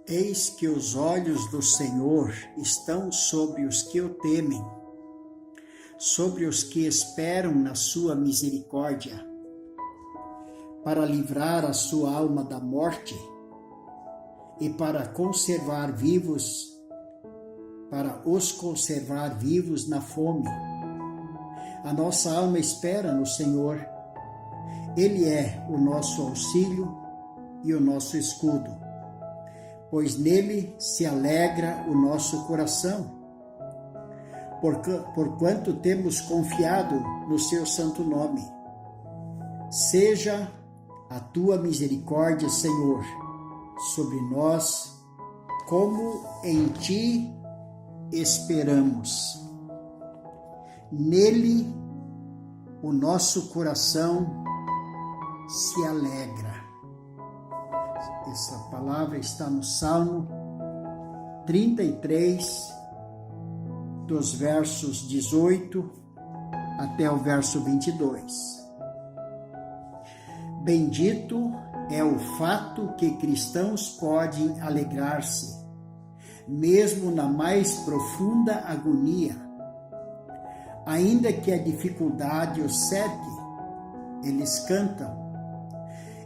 Eis que os olhos do Senhor estão sobre os que o temem, sobre os que esperam na sua misericórdia, para livrar a sua alma da morte e para os conservar vivos na fome. A nossa alma espera no Senhor. Ele é o nosso auxílio e o nosso escudo, pois nele se alegra o nosso coração, porquanto temos confiado no seu santo nome. Seja a tua misericórdia, Senhor, sobre nós, como em ti esperamos. Nele o nosso coração se alegra. Essa palavra está no Salmo 33, dos versos 18 até o verso 22. Bendito é o fato que cristãos podem alegrar-se, mesmo na mais profunda agonia. Ainda que a dificuldade os cerque, eles cantam.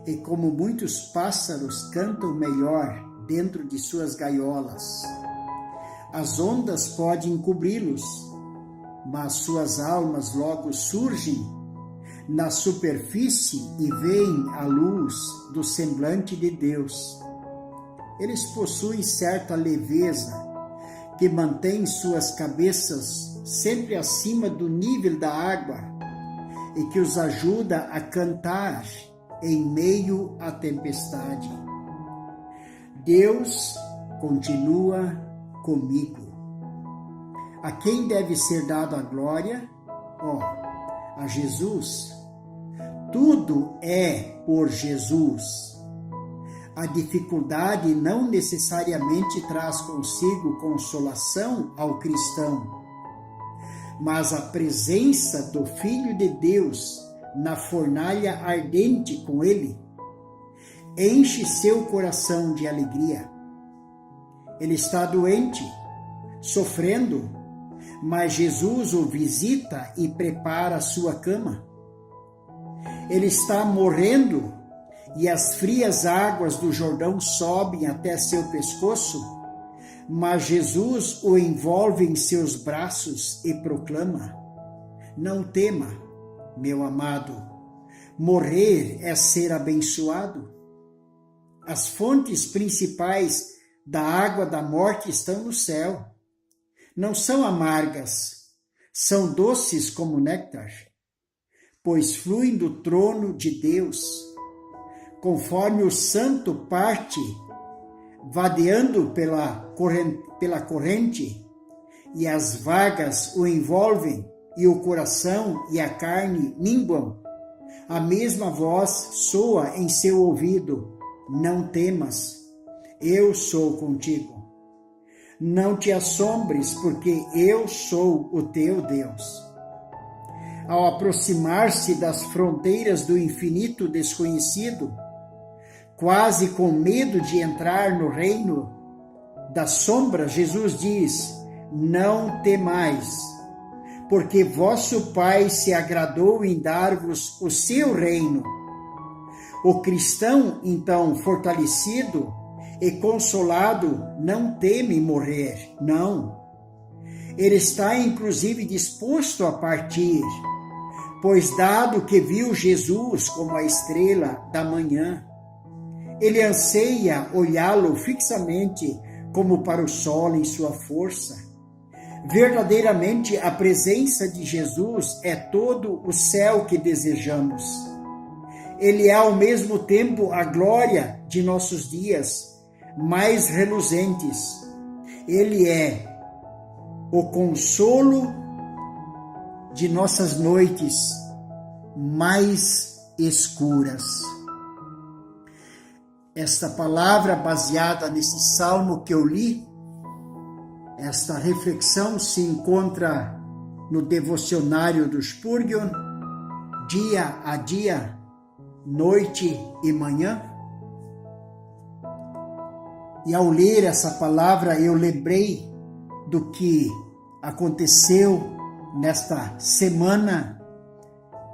E como muitos pássaros cantam melhor dentro de suas gaiolas. As ondas podem cobri-los, mas suas almas logo surgem na superfície e veem a luz do semblante de Deus. Eles possuem certa leveza que mantém suas cabeças sempre acima do nível da água e que os ajuda a cantar em meio à tempestade. Deus continua comigo. A quem deve ser dada a glória? A Jesus. Tudo é por Jesus. A dificuldade não necessariamente traz consigo consolação ao cristão, mas a presença do Filho de Deus na fornalha ardente com ele enche seu coração de alegria. Ele está doente, sofrendo, mas Jesus o visita e prepara a sua cama. Ele está morrendo e as frias águas do Jordão sobem até seu pescoço, mas Jesus o envolve em seus braços e proclama: não tema, meu amado, morrer é ser abençoado. As fontes principais da água da morte estão no céu. Não são amargas, são doces como néctar, pois fluem do trono de Deus. Conforme o santo parte, vadeando pela corrente, e as vagas o envolvem, e o coração e a carne minguam, a mesma voz soa em seu ouvido: não temas, eu sou contigo. Não te assombres, porque eu sou o teu Deus. Ao aproximar-se das fronteiras do infinito desconhecido, quase com medo de entrar no reino da sombra, Jesus diz: não temais, porque vosso Pai se agradou em dar-vos o seu reino. O cristão, então, fortalecido e consolado, não teme morrer, não. Ele está, inclusive, disposto a partir, pois dado que viu Jesus como a estrela da manhã, ele anseia olhá-lo fixamente como para o sol em sua força. Verdadeiramente, a presença de Jesus é todo o céu que desejamos. Ele é ao mesmo tempo a glória de nossos dias mais reluzentes. Ele é o consolo de nossas noites mais escuras. Esta palavra baseada nesse salmo que eu li, esta reflexão se encontra no devocionário do Spurgeon, dia a dia, noite e manhã. E ao ler essa palavra, eu lembrei do que aconteceu nesta semana,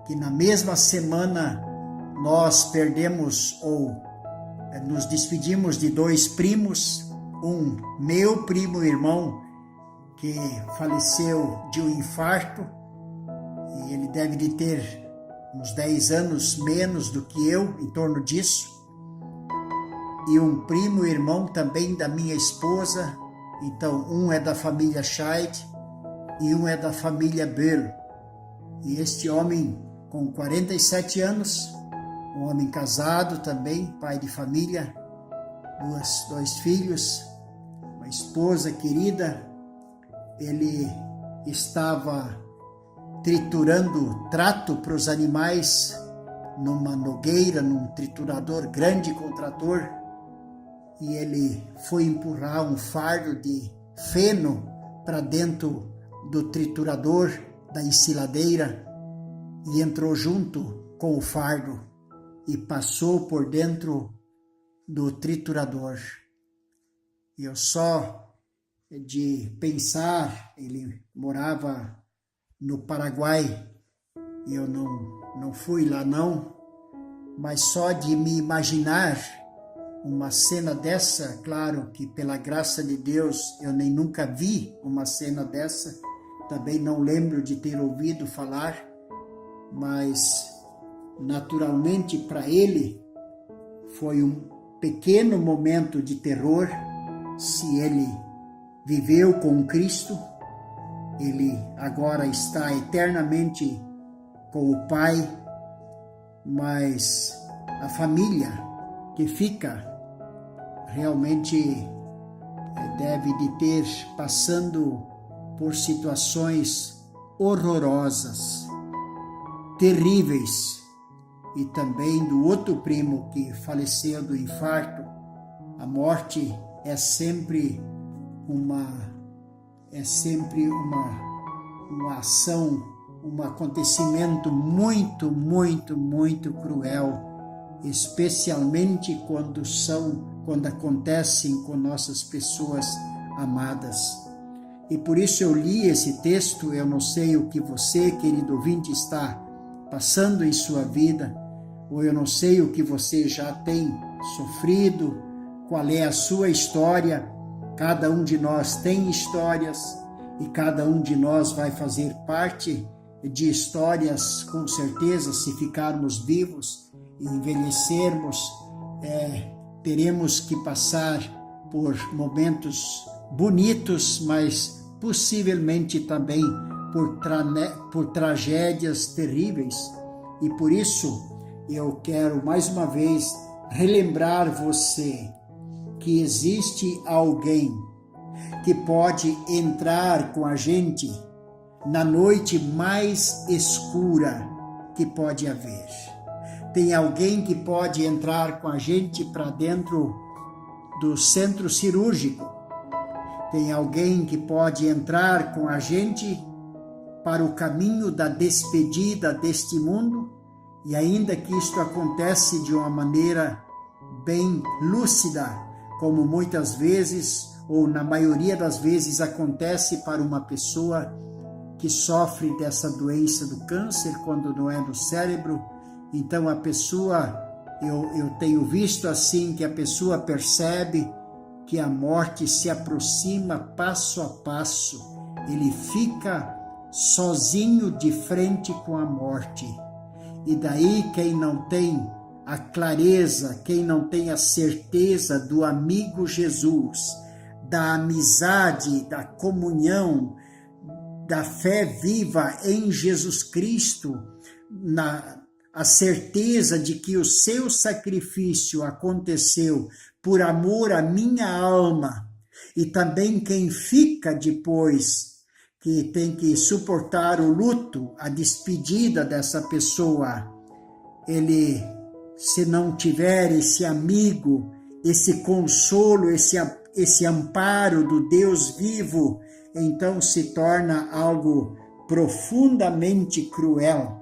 que na mesma semana nós perdemos ou nos despedimos de 2 primos, um meu primo irmão que faleceu de um infarto, e ele deve de ter uns 10 anos menos do que eu, em torno disso, e um primo irmão também da minha esposa. Então, um é da família Scheid e um é da família Böll. E este homem, com 47 anos, um homem casado também, pai de família, dois filhos, uma esposa querida, ele estava triturando trato para os animais numa nogueira, num triturador grande com trator, e ele foi empurrar um fardo de feno para dentro do triturador, da ensiladeira, e entrou junto com o fardo e passou por dentro do triturador. E eu só de pensar, ele morava no Paraguai, e eu não fui lá não, mas só de me imaginar uma cena dessa, claro que pela graça de Deus eu nem nunca vi uma cena dessa, também não lembro de ter ouvido falar, mas naturalmente para ele foi um pequeno momento de terror. Se ele viveu com Cristo, ele agora está eternamente com o Pai, mas a família que fica realmente deve de ter passando por situações horrorosas, terríveis. E também do outro primo que faleceu do infarto, a morte é sempre uma ação, um acontecimento muito, muito, muito cruel, especialmente quando acontecem com nossas pessoas amadas. E por isso eu li esse texto. Eu não sei o que você, querido ouvinte, está passando em sua vida, ou eu não sei o que você já tem sofrido, qual é a sua história. Cada um de nós tem histórias, e cada um de nós vai fazer parte de histórias, com certeza. Se ficarmos vivos e envelhecermos, teremos que passar por momentos bonitos, mas possivelmente também por tragédias terríveis. E por isso eu quero mais uma vez relembrar você que existe alguém que pode entrar com a gente na noite mais escura que pode haver. Tem alguém que pode entrar com a gente para dentro do centro cirúrgico. Tem alguém que pode entrar com a gente para o caminho da despedida deste mundo, e ainda que isto acontece de uma maneira bem lúcida, como muitas vezes, ou na maioria das vezes, acontece para uma pessoa que sofre dessa doença do câncer, quando não é no cérebro. Então a pessoa, eu tenho visto assim, que a pessoa percebe que a morte se aproxima passo a passo. Ele fica sozinho de frente com a morte. E daí quem não tem a clareza, quem não tem a certeza do amigo Jesus, da amizade, da comunhão, da fé viva em Jesus Cristo, a certeza de que o seu sacrifício aconteceu por amor à minha alma, e também quem fica depois, que tem que suportar o luto, a despedida dessa pessoa, ele, se não tiver esse amigo, esse consolo, esse amparo do Deus vivo, então se torna algo profundamente cruel.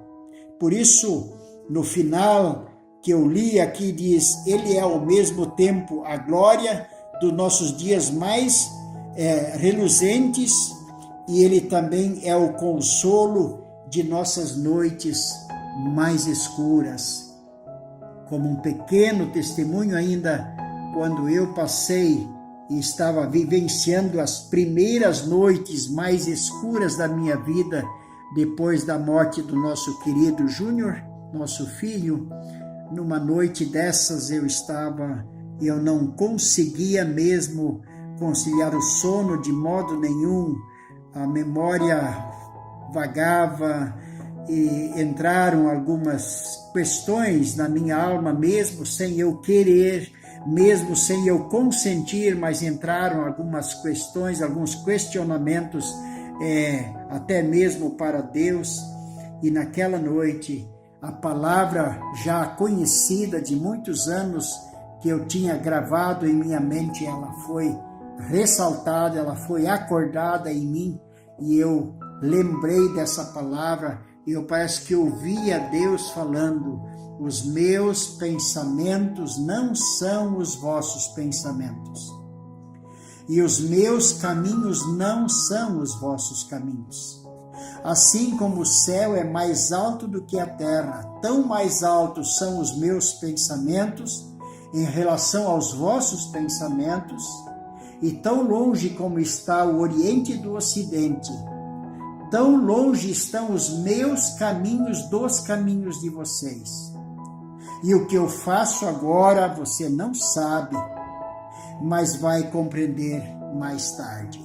Por isso, no final que eu li aqui diz: ele é ao mesmo tempo a glória dos nossos dias mais reluzentes, e Ele também é o consolo de nossas noites mais escuras. Como um pequeno testemunho ainda, quando eu passei e estava vivenciando as primeiras noites mais escuras da minha vida, depois da morte do nosso querido Júnior, nosso filho, numa noite dessas eu não conseguia mesmo conciliar o sono de modo nenhum, a memória vagava e entraram algumas questões na minha alma, mesmo sem eu querer, mesmo sem eu consentir, mas entraram algumas questões, alguns questionamentos, até mesmo para Deus. E naquela noite, a palavra já conhecida de muitos anos, que eu tinha gravado em minha mente, ela foi ressaltada, ela foi acordada em mim, e eu lembrei dessa palavra, e eu parece que ouvia Deus falando: os meus pensamentos não são os vossos pensamentos, e os meus caminhos não são os vossos caminhos. Assim como o céu é mais alto do que a terra, tão mais altos são os meus pensamentos em relação aos vossos pensamentos, e tão longe como está o Oriente do Ocidente, tão longe estão os meus caminhos dos caminhos de vocês. E o que eu faço agora você não sabe, mas vai compreender mais tarde.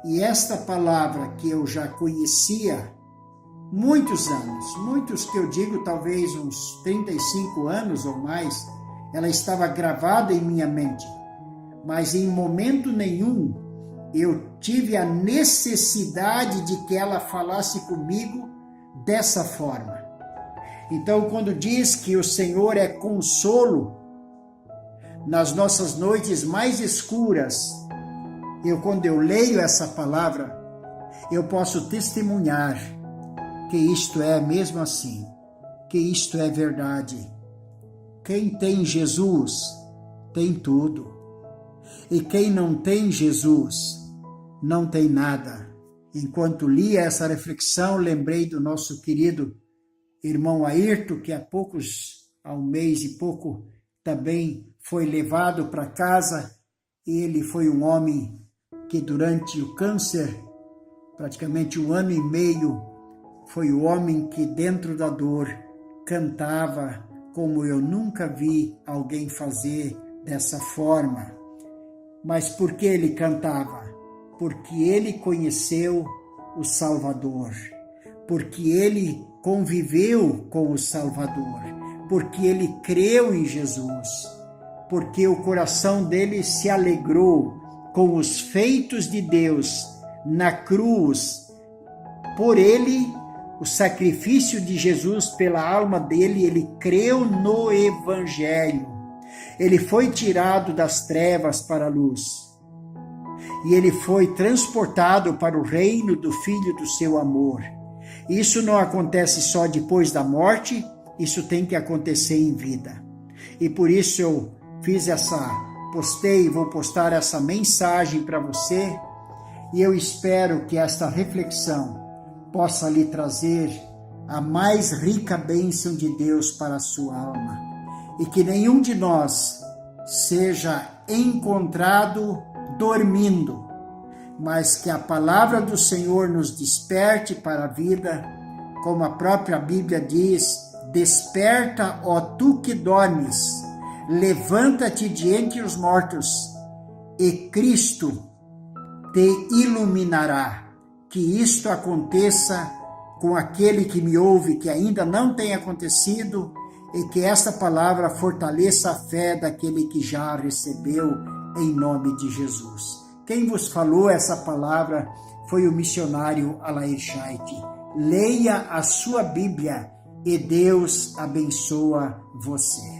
E esta palavra que eu já conhecia muitos anos, muitos que eu digo talvez uns 35 anos ou mais, ela estava gravada em minha mente, mas em momento nenhum eu tive a necessidade de que ela falasse comigo dessa forma. Então, quando diz que o Senhor é consolo nas nossas noites mais escuras, quando eu leio essa palavra, eu posso testemunhar que isto é mesmo assim, que isto é verdade. Quem tem Jesus tem tudo, e quem não tem Jesus não tem nada. Enquanto lia essa reflexão, lembrei do nosso querido irmão Ayrton, que há um mês e pouco também foi levado para casa. Ele foi um homem que durante o câncer, praticamente 1 ano e meio, foi o homem que dentro da dor cantava como eu nunca vi alguém fazer dessa forma. Mas por que ele cantava? Porque ele conheceu o Salvador, porque ele conviveu com o Salvador, porque ele creu em Jesus, porque o coração dele se alegrou com os feitos de Deus na cruz. Por ele, o sacrifício de Jesus pela alma dele, ele creu no Evangelho. Ele foi tirado das trevas para a luz. E ele foi transportado para o reino do Filho do seu amor. Isso não acontece só depois da morte, isso tem que acontecer em vida. E por isso eu vou postar essa mensagem para você, e eu espero que esta reflexão possa lhe trazer a mais rica bênção de Deus para a sua alma, e que nenhum de nós seja encontrado dormindo, mas que a palavra do Senhor nos desperte para a vida, como a própria Bíblia diz: desperta, ó tu que dormes, levanta-te de entre os mortos, e Cristo te iluminará. Que isto aconteça com aquele que me ouve, que ainda não tem acontecido, e que esta palavra fortaleça a fé daquele que já a recebeu, em nome de Jesus. Quem vos falou essa palavra foi o missionário Alair Scheidt. Leia a sua Bíblia e Deus abençoa você.